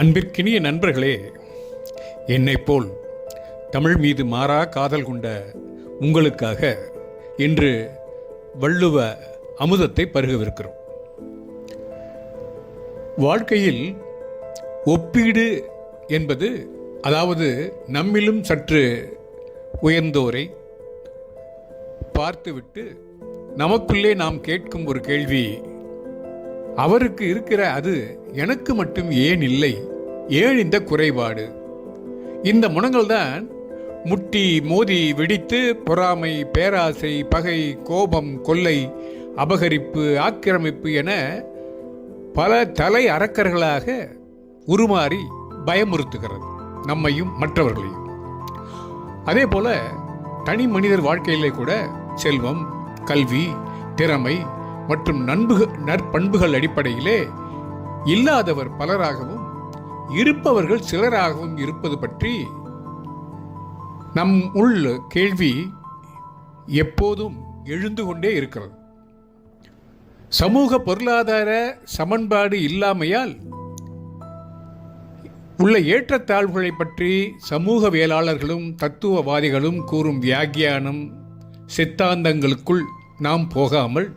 அன்பிற்கினிய நண்பர்களே, என்னைப் போல் தமிழ் மீது மாறா காதல் கொண்ட உங்களுக்காக இன்று வள்ளுவ அமுதத்தை பருகவிருக்கிறோம். வாழ்க்கையில் ஒப்பீடு என்பது, அதாவது நம்மிலும் சற்று உயர்ந்தோரை பார்த்துவிட்டு நமக்குள்ளே நாம் கேட்கும் ஒரு கேள்வி, அவருக்கு இருக்கிற அது எனக்கு மட்டும் ஏன் இல்லை, ஏன் இந்த குறைபாடு? இந்த முனங்கள்தான் முட்டி மோதி வெடித்து பொறாமை, பேராசை, பகை, கோபம், கொள்ளை, அபகரிப்பு, ஆக்கிரமிப்பு என பல தலை அரக்கர்களாக உருமாறி பயமுறுத்துகிறது நம்மையும் மற்றவர்களையும். அதே போல தனி மனிதர் வாழ்க்கையிலே கூட செல்வம், கல்வி, திறமை மற்றும் நற்பண்புகள் அடிப்படையிலே இல்லாதவர் பலராகவும் இருப்பவர்கள் சிலராகவும் இருப்பது பற்றி நம் உள் கேள்வி எப்போதும் எழுந்து கொண்டே இருக்கிறது. சமூக பொருளாதார சமன்பாடு இல்லாமையால் உள்ள ஏற்றத்தாழ்வுகளை பற்றி சமூகவியலாளர்களும் தத்துவவாதிகளும் கூறும் வியாக்கியானம் சித்தாந்தங்களுக்குள் நாம் போகாமல்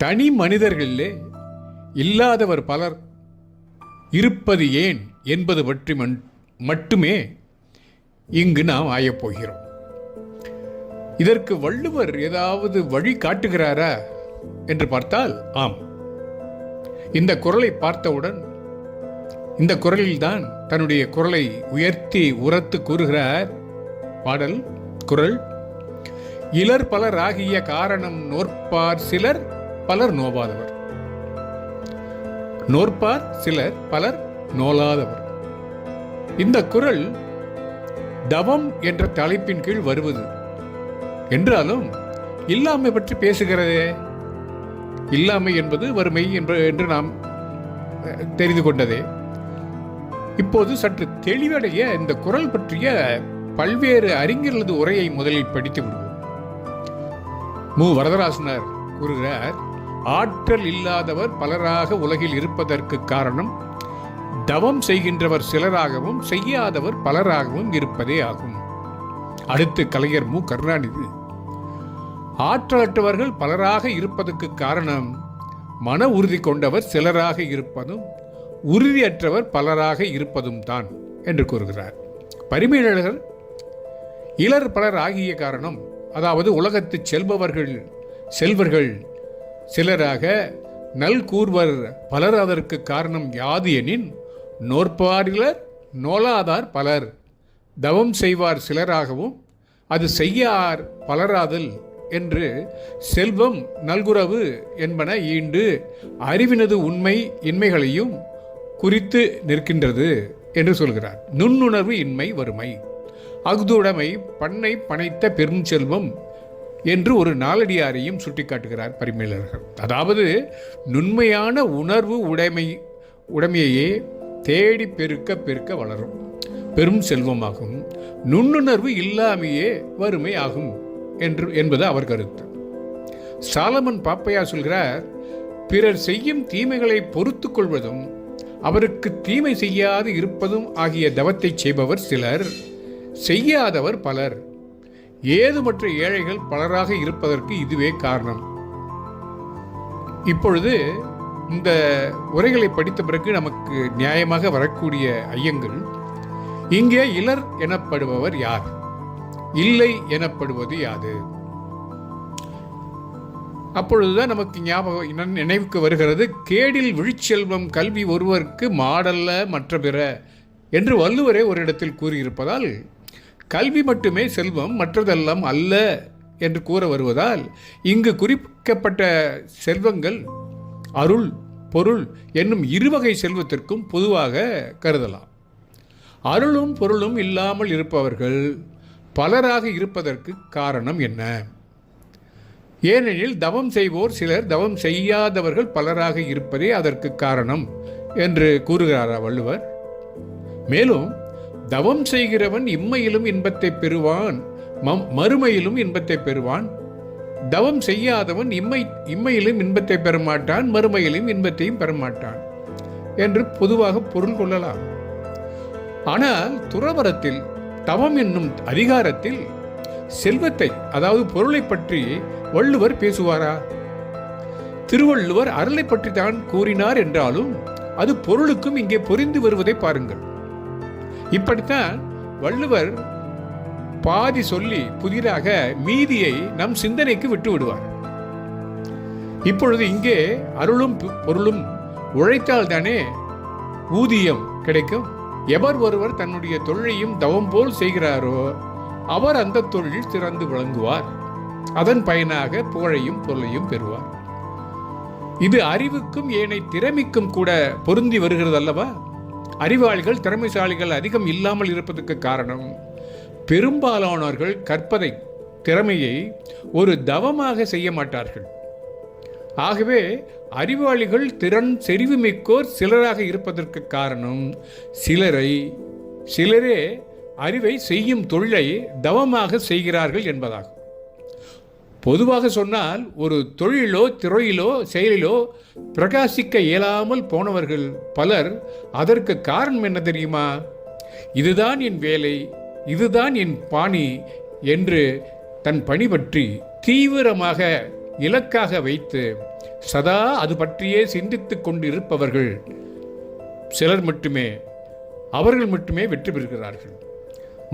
தனி மனிதர்களிலே இல்லாதவர் பலர் இருப்பது ஏன் என்பது பற்றி மட்டுமே இங்கு நாம் ஆயப்போகிறோம். இதற்கு வள்ளுவர் ஏதாவது வழி காட்டுகிறாரா என்று பார்த்தால் ஆம். இந்த குறளை பார்த்தவுடன் இந்த குறளில்தான் தன்னுடைய குறளை உயர்த்தி உரத்து கூறுகிறார். பாடல் குறள்: இலர் பலர் ஆகிய காரணம் நோற்பார் சிலர் பலர் நோவாதவர். நோற்பார் சிலர் பலர் நோலாதவர். இந்த குறள் தவம் என்ற தலைப்பின் கீழ் வருவது என்றாலும் இல்லாமை பற்றி பேசுகிறதே. இல்லாமை என்பது வறுமை என்று நாம் தெரிந்து கொண்டதே. இப்போது சற்று தெளிவடைய இந்த குறள் பற்றிய பல்வேறு அறிஞர்களது உரையை முதலில் படித்து விடுவோம். மு. வரதராசனார் கூறுகிறார்: ஆற்றல் இல்லாதவர் பலராக உலகில் இருப்பதற்கு காரணம் தவம் செய்கின்றவர் சிலராகவும் செய்யாதவர் பலராகவும் இருப்பதே ஆகும். அடுத்து கலைஞர் மு. கருணாநிதி: ஆற்றலற்றவர்கள் பலராக இருப்பதற்கு காரணம் மன உறுதி கொண்டவர் சிலராக இருப்பதும் உறுதியற்றவர் பலராக இருப்பதும் தான் என்று கூறுகிறார். பரிமேலழகர் இலர் பலர் ஆகிய காரணம், அதாவது உலகத்து செல்வர்கள் சிலராக நல் கூர்வர் பலர், அதற்கு காரணம் யாது எனின் நோற்பாரிலர் நோலாதார் பலர், தவம் செய்வார் சிலராகவும் அது செய்யார் பலராதல் என்று செல்வம் நல்குறவு என்பன ஈண்டு அறிவினது உண்மை இன்மைகளையும் குறித்து நிற்கின்றது என்று சொல்கிறார். நுண்ணுணர்வு இன்மை வறுமை, அஃதுடைமை பண்ணை பனைத்த பெரும் செல்வம் என்று ஒரு நாலடியாரையும் சுட்டிக்காட்டுகிறார் பரிமேலழகர். அதாவது நுண்மையான உணர்வு உடைமையையே தேடி பெருக்க வளரும், பெரும் செல்வமாகும். நுண்ணுணர்வு இல்லாமையே வறுமை ஆகும் என்பது அவர் கருத்து. சாலமன் பாப்பையா சொல்கிறார்: பிறர் செய்யும் தீமைகளை பொறுத்து கொள்வதும் அவருக்கு தீமை செய்யாது இருப்பதும் ஆகிய தவத்தை செய்பவர் சிலர், செய்யாதவர் பலர். ஏதுமற்ற ஏழைகள் பலராக இருப்பதற்கு இதுவே காரணம். இப்பொழுது இந்த உரைகளை படித்த பிறகு நமக்கு நியாயமாக வரக்கூடிய ஐயங்கள்: இங்கே இலர் எனப்படுபவர் யார், இல்லை எனப்படுவது யாது? அப்பொழுதுதான் நமக்கு நினைவுக்கு வருகிறது, கேடில் விழிச்செல்வம் கல்வி ஒருவருக்கு மாடல்ல மற்ற பிற என்று வள்ளுவரே ஒரு இடத்தில் கூறியிருப்பதால் கல்வி மட்டுமே செல்வம், மற்றதெல்லாம் அல்ல என்று கூற வருவதால் இங்கு குறிப்பிட்ட செல்வங்கள் அருள், பொருள் என்னும் இருவகை செல்வத்திற்கும் பொதுவாக கருதலாம். அருளும் பொருளும் இல்லாமல் இருப்பவர்கள் பலராக இருப்பதற்கு காரணம் என்ன? ஏனெனில் தவம் செய்வோர் சிலர், தவம் செய்யாதவர்கள் பலராக இருப்பதே அதற்கு காரணம் என்று கூறுகிறாரா வள்ளுவர். மேலும் தவம் செய்கிறவன் இம்மையிலும் இன்பத்தை பெறுவான், மறுமையிலும் இன்பத்தை பெறுவான். தவம் செய்யாதவன் இம்மையிலும் இன்பத்தை பெறமாட்டான், மறுமையிலும் இன்பத்தையும் பெறமாட்டான். என்று பொதுவாக பொருள் கொள்ளலாம். ஆனால் துறவரத்தில் தவம் என்னும் அதிகாரத்தில் செல்வத்தை, அதாவது பொருளை பற்றி வள்ளுவர் பேசுவாரா? திருவள்ளுவர் அருளை பற்றி தான் கூறினார் என்றாலும் அது பொருளுக்கும் இங்கே பொரிந்து வருவதை பாருங்கள். இப்படித்தான் வள்ளுவர் பாதி சொல்லி புதிதாக மீதியை நம் சிந்தனைக்கு விட்டு விடுவார். இப்பொழுது இங்கே அருளும் பொருளும் உழைத்தால் தானே ஊதியம் கிடைக்கும். எவர் ஒருவர் தன்னுடைய தொழிலையும் தவம் போல் செய்கிறாரோ அவர் அந்த தொழில் சிறந்து விளங்குவார். அதன் பயனாக புகழையும் பொருளையும் பெறுவார். இது அறிவுக்கும் ஏனை திறமைக்கும் கூட பொருந்தி வருகிறது அல்லவா? அறிவாளிகள், திறமைசாலிகள் அதிகம் இல்லாமல் இருப்பதற்கு காரணம், பெரும்பாலானவர்கள் கற்பதை, திறமையை ஒரு தவமாக செய்ய மாட்டார்கள். ஆகவே அறிவாளிகள், திறன் செறிவு மிக்கோர் சிலராக இருப்பதற்கு காரணம், சிலரே அறிவை செய்யும் தொழிலை தவமாக செய்கிறார்கள் என்பதாகும். பொதுவாக சொன்னால் ஒரு தொழிலோ துறையிலோ செயலிலோ பிரகாசிக்க இயலாமல் போனவர்கள் பலர். அதற்கு காரணம் என்ன தெரியுமா? இதுதான் என் வேலை, இதுதான் என் பாணி என்று தன் பணி பற்றி தீவிரமாக இலக்காக வைத்து சதா அது பற்றியே சிந்தித்துக் கொண்டு இருப்பவர்கள் சிலர் மட்டுமே, அவர்கள் மட்டுமே வெற்றி பெறுகிறார்கள்.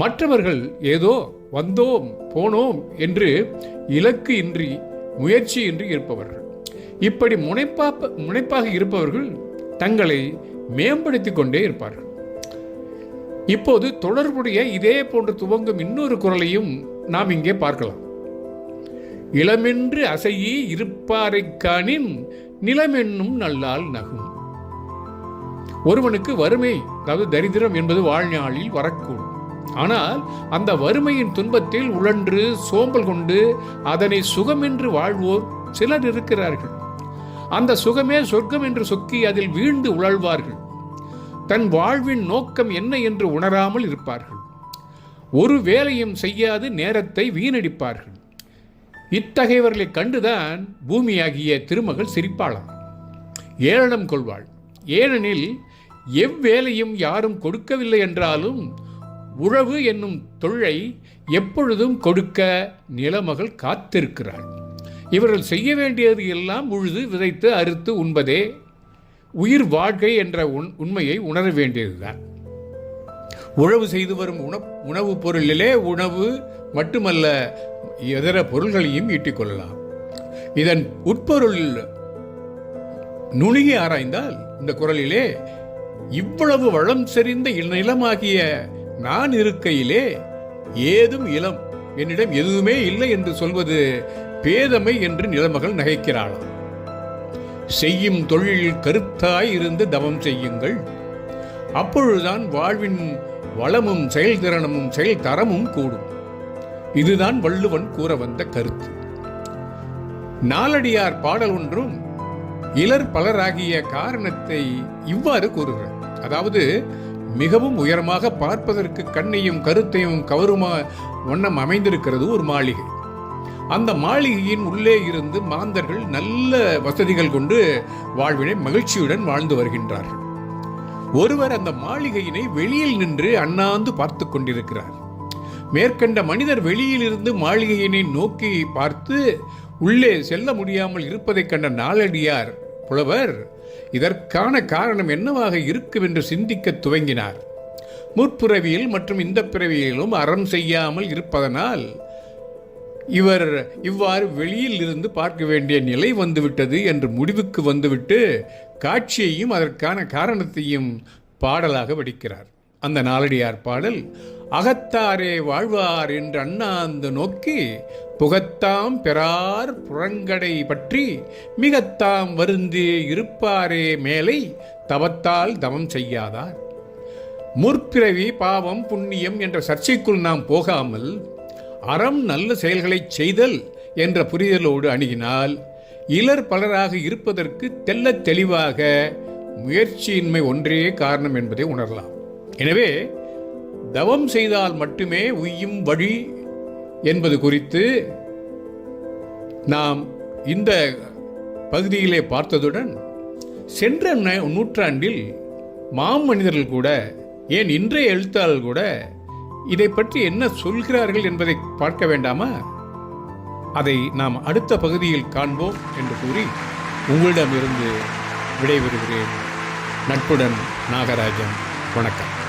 மற்றவர்கள் ஏதோ வந்தோம் போனோம் என்று இலக்கு இன்றி, முயற்சி இன்றி இருப்பவர்கள். இப்படி முனைப்பாக இருப்பவர்கள் தங்களை மேம்படுத்திக் கொண்டே இருப்பார்கள். இப்போது தொடர்புடைய இதே போன்று துவங்கும் இன்னொரு குறளையும் நாம் இங்கே பார்க்கலாம். இளமென்று அசையி இருப்பாரை காணின் நிலமென்னும் நல்லால் நகும். ஒருவனுக்கு வறுமை, அதாவது தரித்திரம் என்பது வாழ்நாளில் வரக்கூடும். ஆனால் அந்த வறுமையின் துன்பத்தில் உழன்று சோம்பல் கொண்டு அதனை சுகம் என்று வாழ்வோர் சிலர் இருக்கிறார்கள். அந்த சுகமே சொர்க்கம் என்று சொக்கி அதில் வீழ்ந்து உழல்வார்கள். தன் வாழ்வின் நோக்கம் என்ன என்று உணராமல் இருப்பார்கள். ஒரு வேலையும் செய்யாது நேரத்தை வீணடிப்பார்கள். இத்தகையவர்களை கண்டுதான் பூமியாகிய திருமகள் சிரிப்பாளாம், ஏளனம் கொள்வாள். ஏனெனில் எவ்வேலையும் யாரும் கொடுக்கவில்லை என்றாலும் உழவு என்னும் தொழிலை எப்பொழுதும் கொடுக்க நிலமகள் காத்திருக்கிறாள். இவர்கள் செய்ய வேண்டியது எல்லாம் உழுது விதைத்து அறுத்து உண்பதே உயிர் வாழ்க்கை என்ற உண்மையை உணர வேண்டியதுதான். உழவு செய்து வரும் உணவுப் பொருளிலே உணவு மட்டுமல்ல, இதர பொருள்களையும் ஈட்டிக்கொள்ளலாம். இதன் உட்பொருள் நுணுகி ஆராய்ந்தால் இந்த குறளிலே இவ்வளவு வளம் செறிந்த நிலமாகிய நான் இருக்கையிலே ஏதும் இளம், என்னிடம் எதுவுமே இல்லை என்று சொல்வது பேதமை என்று நிலமகள் நகைக்கிறாளாம். செய்யும் தொழிலில் கருத்தாய் இருந்து தவம் செய்யுங்கள், அப்பொழுதுதான் வாழ்வின் வளமும் செயல்திறனமும் செயல்தரமும் கூடும். இதுதான் வள்ளுவன் கூற வந்த கருத்து. நாலடியார் பாடல் ஒன்றும் இலர் பலராகிய காரணத்தை இவ்வாறு கூறுகிறார். அதாவது மிகவும் உயரமாக பார்ப்பதற்கு கண்ணையும் கருத்தையும் கவருமா வண்ணம் அமைந்திருக்கிறது ஒரு மாளிகை. அந்த மாளிகையின் உள்ளே இருந்து மாந்தர்கள் நல்ல வசதிகள் கொண்டு வாழ்வினை மகிழ்ச்சியுடன் வாழ்ந்து வருகின்றார்கள். ஒருவர் அந்த மாளிகையினை வெளியில் நின்று அண்ணாந்து பார்த்து கொண்டிருக்கிறார். மேற்கண்ட மனிதர் வெளியில் இருந்து மாளிகையினை நோக்கி பார்த்து உள்ளே செல்ல முடியாமல் இருப்பதைக் கண்ட நாலடியார் புலவர் இதற்கான காரணம் என்னவாக இருக்கும் என்று சிந்திக்க துவங்கினார். முற்பிறவியில் மற்றும் இந்த பிறவியிலும் அறம் செய்யாமல் இருப்பதனால் இவர் இவ்வாறு வெளியில் இருந்து பார்க்க வேண்டிய நிலை வந்துவிட்டது என்று முடிவுக்கு வந்துவிட்டு காட்சியையும் அதற்கான காரணத்தையும் பாடலாக வடிக்கிறார். அந்த நாலடியார் பாடல், அகத்தாரே வாழ்வார் என்று அண்ணாந்து நோக்கி புகத்தாம் பெறார் புறங்கடை பற்றி மிகத்தாம் வருந்தி இருப்பாரே மேலை தவத்தால் தவம் செய்யாதார். முற்பிறவி பாவம் புண்ணியம் என்ற சர்ச்சைக்குள் நாம் போகாமல் அறம் நல்ல செயல்களை செய்தல் என்ற புரிதலோடு அணுகினால் இலர் பலராக இருப்பதற்கு தெள்ளத் தெளிவாக முயற்சியின்மை ஒன்றே காரணம் என்பதை உணரலாம். எனவே தவம் செய்தால் மட்டுமே உய்யும் வழி என்பது குறித்து நாம் இந்த பகுதியிலே பார்த்ததுடன் சென்ற நூற்றாண்டில் மாமனிதர்கள் கூட, ஏன் இன்றைய எழுத்தாளர்கள் கூட இதை பற்றி என்ன சொல்கிறார்கள் என்பதை பார்க்க வேண்டாமா? அதை நாம் அடுத்த பகுதியில் காண்போம் என்று கூறி உங்களிடமிருந்து விடைபெறுகிறேன். நட்புடன் நாகராஜன். வணக்கம்.